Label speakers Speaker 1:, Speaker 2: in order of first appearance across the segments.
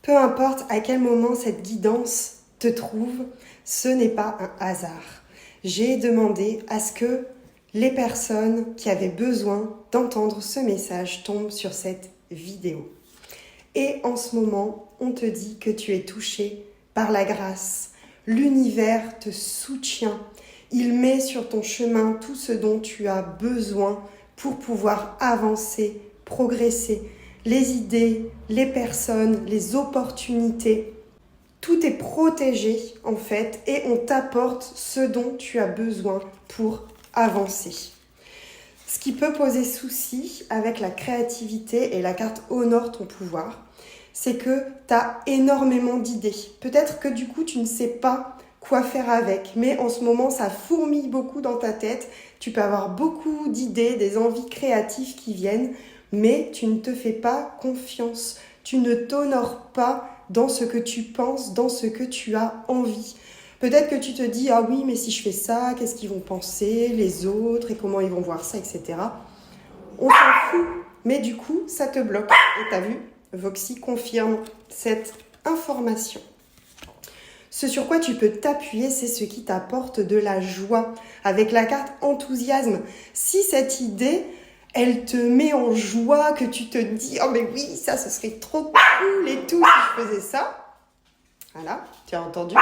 Speaker 1: Peu importe à quel moment cette guidance te trouve, ce n'est pas un hasard. J'ai demandé à ce que les personnes qui avaient besoin d'entendre ce message tombent sur cette vidéo. Et en ce moment, on te dit que tu es touché par la grâce. L'univers te soutient. Il met sur ton chemin tout ce dont tu as besoin pour pouvoir avancer, progresser. Les idées, les personnes, les opportunités, tout est protégé en fait et on t'apporte ce dont tu as besoin pour avancer. Ce qui peut poser souci avec la créativité et la carte honore ton pouvoir, c'est que tu as énormément d'idées. Peut-être que du coup tu ne sais pas quoi faire avec, mais en ce moment ça fourmille beaucoup dans ta tête. Tu peux avoir beaucoup d'idées, des envies créatives qui viennent, mais tu ne te fais pas confiance. Tu ne t'honores pas dans ce que tu penses, dans ce que tu as envie. Peut-être que tu te dis « Ah oui, mais si je fais ça, qu'est-ce qu'ils vont penser, les autres, et comment ils vont voir ça, etc. » On s'en fout, mais du coup, ça te bloque. Et t'as vu, Voxy confirme cette information. Ce sur quoi tu peux t'appuyer, c'est ce qui t'apporte de la joie. Avec la carte enthousiasme, si cette idée, elle te met en joie, que tu te dis « Oh mais oui, ça, ce serait trop cool et tout si je faisais ça. » Voilà, tu as entendu ?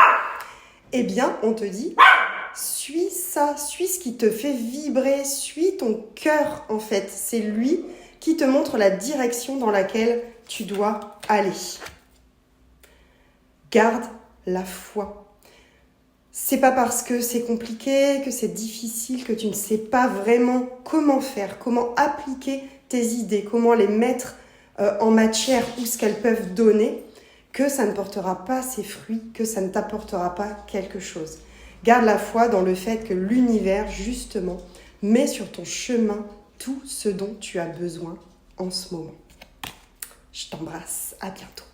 Speaker 1: Eh bien, on te dit « Suis ça, suis ce qui te fait vibrer, suis ton cœur en fait. » C'est lui qui te montre la direction dans laquelle tu dois aller. Garde la foi. C'est pas parce que c'est compliqué, que c'est difficile, que tu ne sais pas vraiment comment faire, comment appliquer tes idées, comment les mettre en matière ou ce qu'elles peuvent donner, que ça ne portera pas ses fruits, que ça ne t'apportera pas quelque chose. Garde la foi dans le fait que l'univers, justement, met sur ton chemin tout ce dont tu as besoin en ce moment. Je t'embrasse, à bientôt.